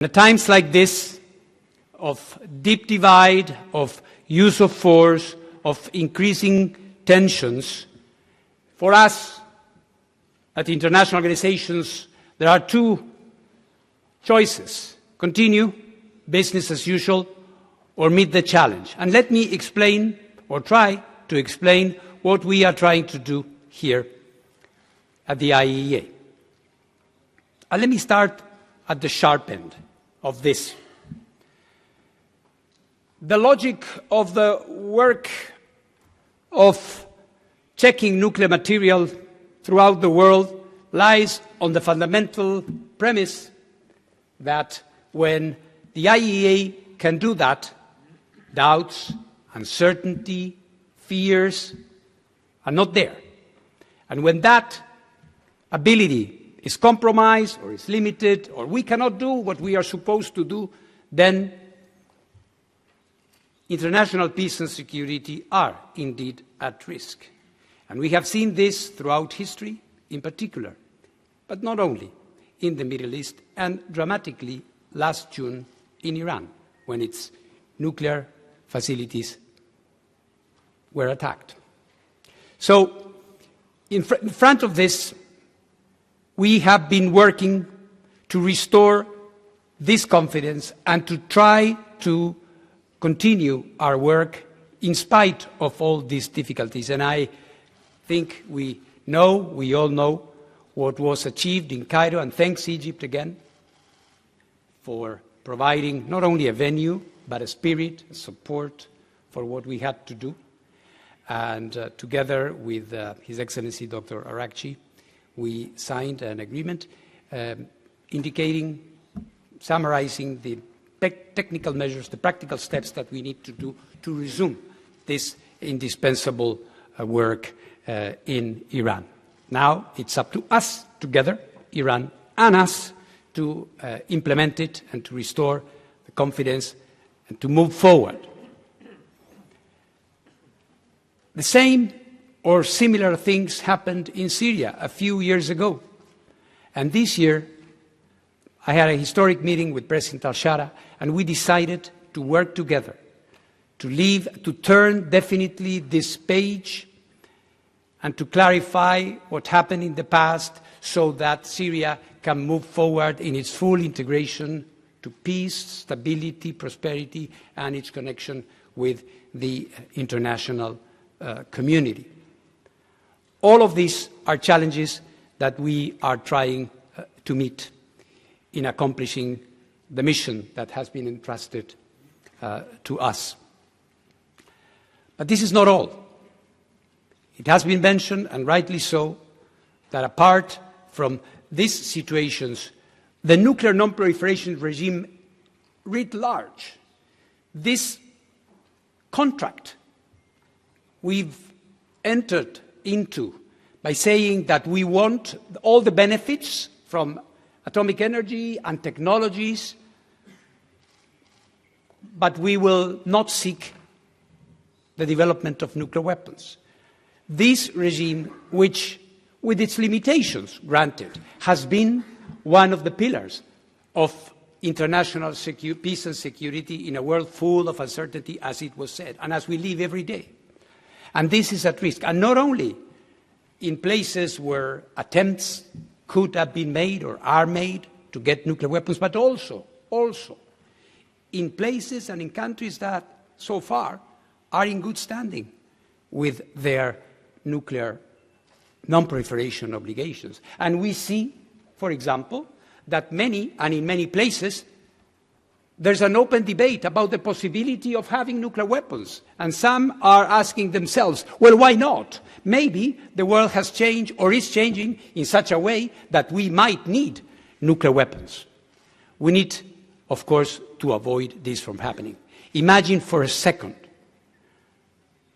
At times like this, of deep divide, of use of force, of increasing tensions, for us at international organizations, there are two choices: continue business as usual or meet the challenge. And let me explain, or try to explain, what we are trying to do here at the IAEA. And let me start at the sharp end of this. The logic of the work of checking nuclear material throughout the world lies on the fundamental premise that when the IAEA can do that, doubts, uncertainty, fears are not there. And when that ability is compromised or is limited, or we cannot do what we are supposed to do, then international peace and security are indeed at risk. And we have seen this throughout history in particular, but not only in the Middle East, and dramatically last June in Iran, when its nuclear facilities were attacked. So in front of this, we have been working to restore this confidence and to try to continue our work in spite of all these difficulties. And I think we all know what was achieved in Cairo, and thanks Egypt again for providing not only a venue, but a spirit, a support for what we had to do. And together with His Excellency Dr. Arakci, we signed an agreement indicating, summarizing the technical measures, the practical steps that we need to do to resume this indispensable work in Iran. Now it's up to us together, Iran and us, to implement it and to restore the confidence and to move forward. The same or similar things happened in Syria a few years ago. And this year, I had a historic meeting with President al-Shara, and we decided to work together, to turn definitely this page and to clarify what happened in the past so that Syria can move forward in its full integration to peace, stability, prosperity, and its connection with the international community. All of these are challenges that we are trying to meet in accomplishing the mission that has been entrusted to us. But this is not all. It has been mentioned, and rightly so, that apart from these situations, the nuclear non-proliferation regime writ large, this contract we've entered into by saying that we want all the benefits from atomic energy and technologies, but we will not seek the development of nuclear weapons. This regime, which, with its limitations, granted, has been one of the pillars of international peace and security in a world full of uncertainty, as it was said, and as we live every day. And this is at risk, and not only in places where attempts could have been made or are made to get nuclear weapons, but also in places and in countries that so far are in good standing with their nuclear non-proliferation obligations. And we see, for example, that in many places, there's an open debate about the possibility of having nuclear weapons. And some are asking themselves, well, why not? Maybe the world has changed or is changing in such a way that we might need nuclear weapons. We need, of course, to avoid this from happening. Imagine for a second,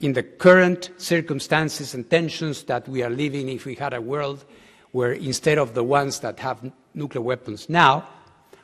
in the current circumstances and tensions that we are living, if we had a world where instead of the ones that have nuclear weapons now,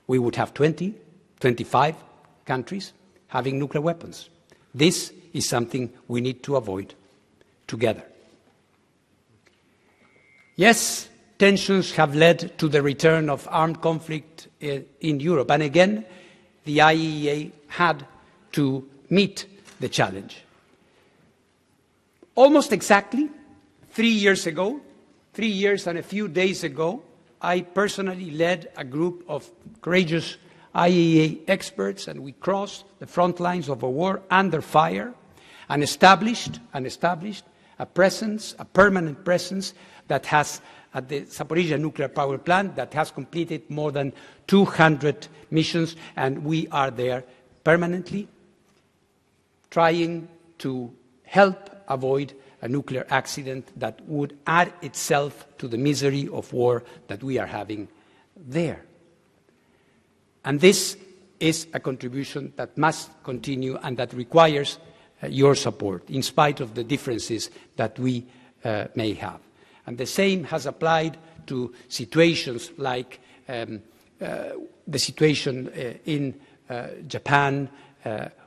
we would have 20, 25 countries having nuclear weapons. This is something we need to avoid together. Yes, tensions have led to the return of armed conflict in Europe. And again, the IAEA had to meet the challenge. Almost exactly 3 years ago, 3 years and a few days ago, I personally led a group of courageous IAEA experts, and we crossed the front lines of a war under fire and established a presence, a permanent presence that has, at the Zaporizhzhia nuclear power plant, that has completed more than 200 missions, and we are there permanently trying to help avoid a nuclear accident that would add itself to the misery of war that we are having there. And this is a contribution that must continue and that requires your support, in spite of the differences that we may have. And the same has applied to situations like the situation in Japan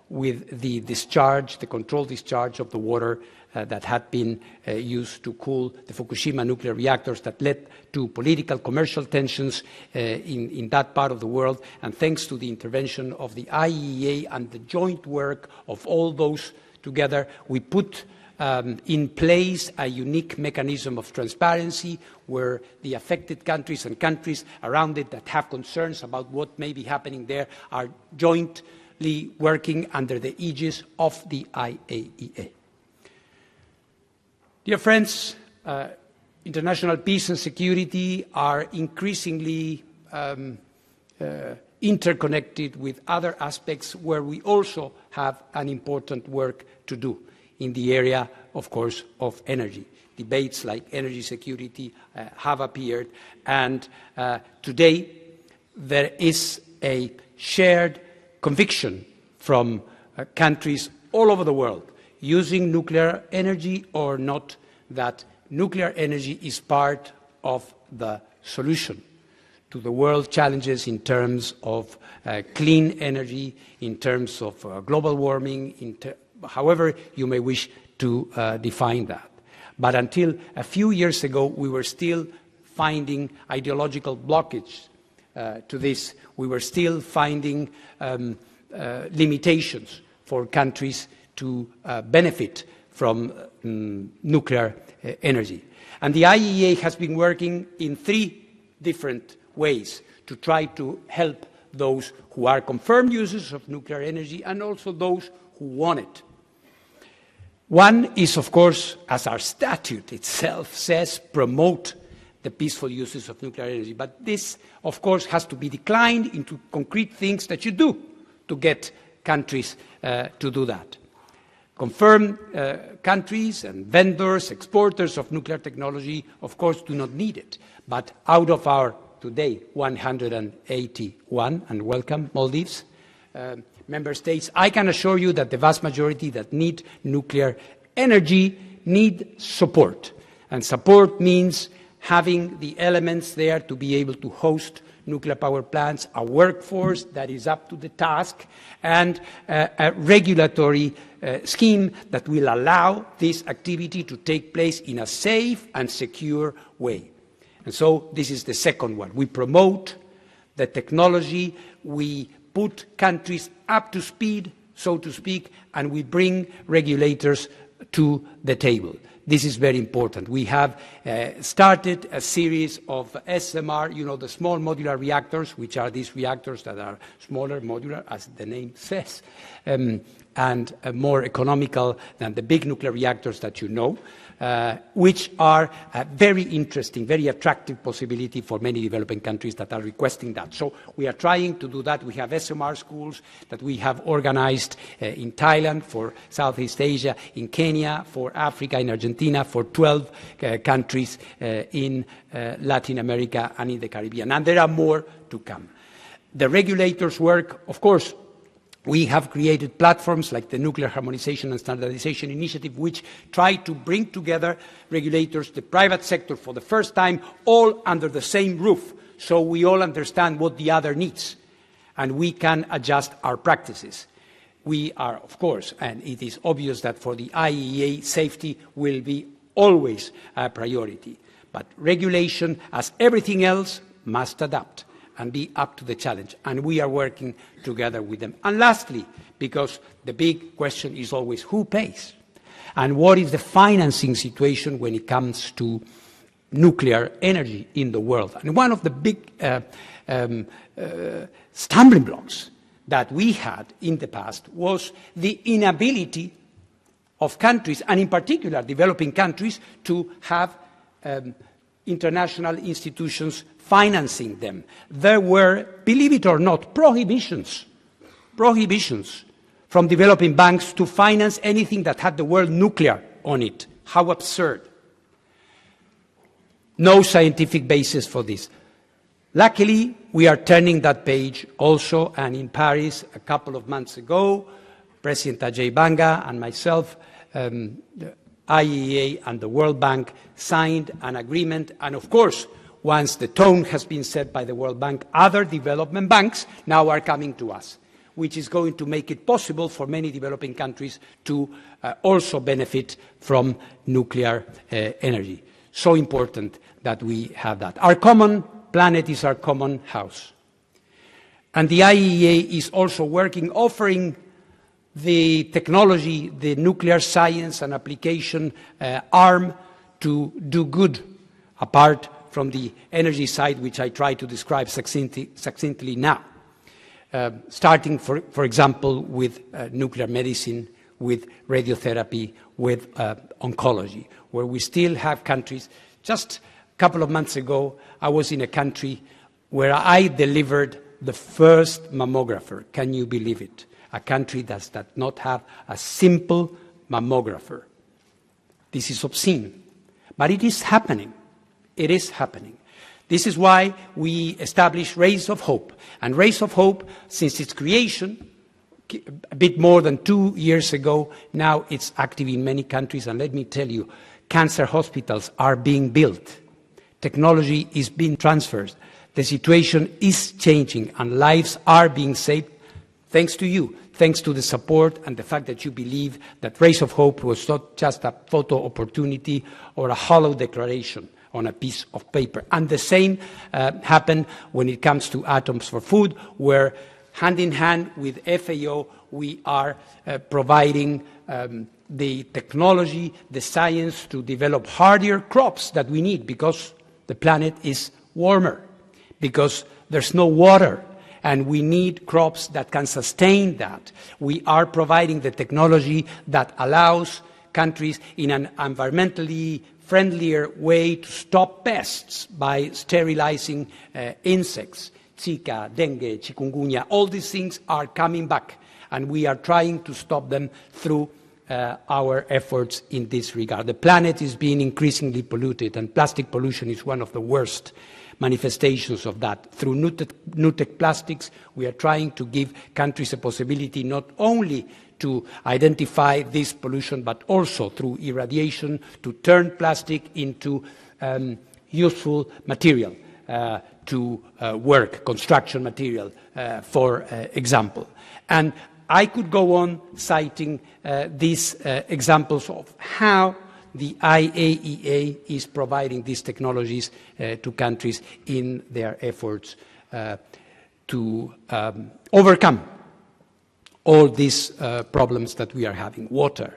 with the discharge, the controlled discharge of the water that had been used to cool the Fukushima nuclear reactors, that led to political, commercial tensions in that part of the world. And thanks to the intervention of the IAEA and the joint work of all those together, we put in place a unique mechanism of transparency where the affected countries and countries around it that have concerns about what may be happening there are jointly working under the aegis of the IAEA. Dear friends, international peace and security are increasingly interconnected with other aspects where we also have an important work to do in the area, of course, of energy. Debates like energy security have appeared, and today there is a shared conviction from countries all over the world, using nuclear energy or not, that nuclear energy is part of the solution to the world challenges in terms of clean energy, in terms of global warming, however you may wish to define that. But until a few years ago, we were still finding ideological blockage to this. We were still finding limitations for countries to benefit from nuclear energy. And the IAEA has been working in 3 different ways to try to help those who are confirmed users of nuclear energy and also those who want it. One is, of course, as our statute itself says, promote the peaceful uses of nuclear energy. But this, of course, has to be declined into concrete things that you do to get countries to do that. Confirmed countries and vendors, exporters of nuclear technology, of course, do not need it. But out of our, today, 181, and welcome, Maldives, member states, I can assure you that the vast majority that need nuclear energy need support. And support means having the elements there to be able to host nuclear power plants, a workforce that is up to the task, and a regulatory scheme that will allow this activity to take place in a safe and secure way. And so this is the second one. We promote the technology, we put countries up to speed, so to speak, and we bring regulators to the table. This is very important. We have started a series of SMR, you know, the small modular reactors, which are these reactors that are smaller, modular, as the name says, and more economical than the big nuclear reactors that you know, which are a very interesting, very attractive possibility for many developing countries that are requesting that. So we are trying to do that. We have SMR schools that we have organized in Thailand, for Southeast Asia, in Kenya, for Africa, in Argentina, for 12 countries in Latin America and in the Caribbean. And there are more to come. The regulators' work, of course, we have created platforms like the Nuclear Harmonization and Standardization Initiative, which try to bring together regulators, the private sector for the first time, all under the same roof, so we all understand what the other needs, and we can adjust our practices. We are, of course, and it is obvious that for the IAEA, safety will be always a priority. But regulation, as everything else, must adapt and be up to the challenge. And we are working together with them. And lastly, because the big question is always who pays? And what is the financing situation when it comes to nuclear energy in the world? And one of the big stumbling blocks that we had in the past was the inability of countries, and in particular developing countries, to have international institutions financing them. There were, believe it or not, prohibitions from developing banks to finance anything that had the word nuclear on it. How absurd. No scientific basis for this. Luckily, we are turning that page also, and in Paris a couple of months ago, President Ajay Banga and myself, the IAEA and the World Bank signed an agreement, and of course, once the tone has been set by the World Bank, other development banks now are coming to us, which is going to make it possible for many developing countries to also benefit from nuclear energy. So important that we have that. Our common planet is our common house. And the IAEA is also working, offering the technology, the nuclear science and application arm to do good, apart from the energy side, which I try to describe succinctly now. Starting, for example, with nuclear medicine, with radiotherapy, with oncology, where we still have countries. Just a couple of months ago, I was in a country where I delivered the first mammographer. Can you believe it? A country that does not have a simple mammographer. This is obscene, but it is happening. It is happening. This is why we established Rays of Hope. And Rays of Hope, since its creation, a bit more than 2 years ago, now it's active in many countries. And let me tell you, cancer hospitals are being built. Technology is being transferred. The situation is changing, and lives are being saved thanks to you, thanks to the support and the fact that you believe that Rays of Hope was not just a photo opportunity or a hollow declaration on a piece of paper. And the same happened when it comes to Atoms for Food, where hand in hand with FAO, we are providing the technology, the science to develop hardier crops that we need because the planet is warmer, because there's no water, and we need crops that can sustain that. We are providing the technology that allows countries in an environmentally friendlier way to stop pests by sterilizing insects. Zika, dengue, chikungunya, all these things are coming back, and we are trying to stop them through our efforts in this regard. The planet is being increasingly polluted, and plastic pollution is one of the worst manifestations of that. Through new-tech plastics, we are trying to give countries a possibility not only to identify this pollution, but also through irradiation to turn plastic into useful material to work, construction material, for example. And I could go on citing these examples of how the IAEA is providing these technologies to countries in their efforts to overcome all these problems that we are having. Water.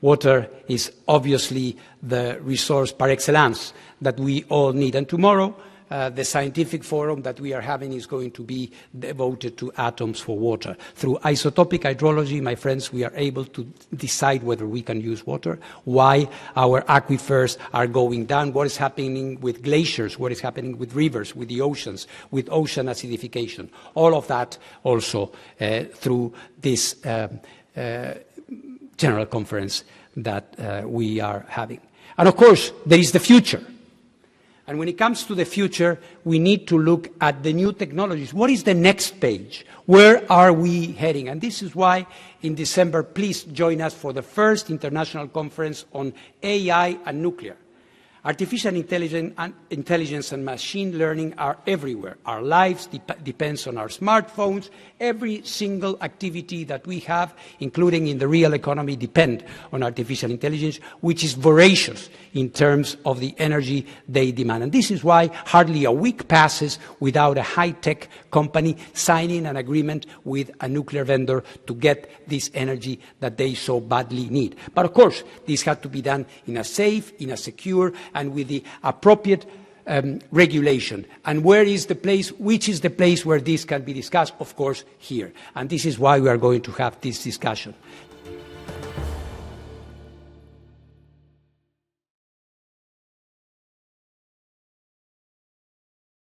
Water is obviously the resource par excellence that we all need. And tomorrow, the scientific forum that we are having is going to be devoted to atoms for water. Through isotopic hydrology, my friends, we are able to decide whether we can use water, why our aquifers are going down, what is happening with glaciers, what is happening with rivers, with the oceans, with ocean acidification. All of that also through this general conference that we are having. And of course, there is the future. And when it comes to the future, we need to look at the new technologies. What is the next page? Where are we heading? And this is why in December, please join us for the first international conference on AI and nuclear. Artificial intelligence and machine learning are everywhere. Our lives depends on our smartphones. Every single activity that we have, including in the real economy, depend on artificial intelligence, which is voracious in terms of the energy they demand. And this is why hardly a week passes without a high-tech company signing an agreement with a nuclear vendor to get this energy that they so badly need. But of course, this has to be done in a safe, in a secure, and with the appropriate regulation. And where is the place, which is the place where this can be discussed? Of course, here. And this is why we are going to have this discussion.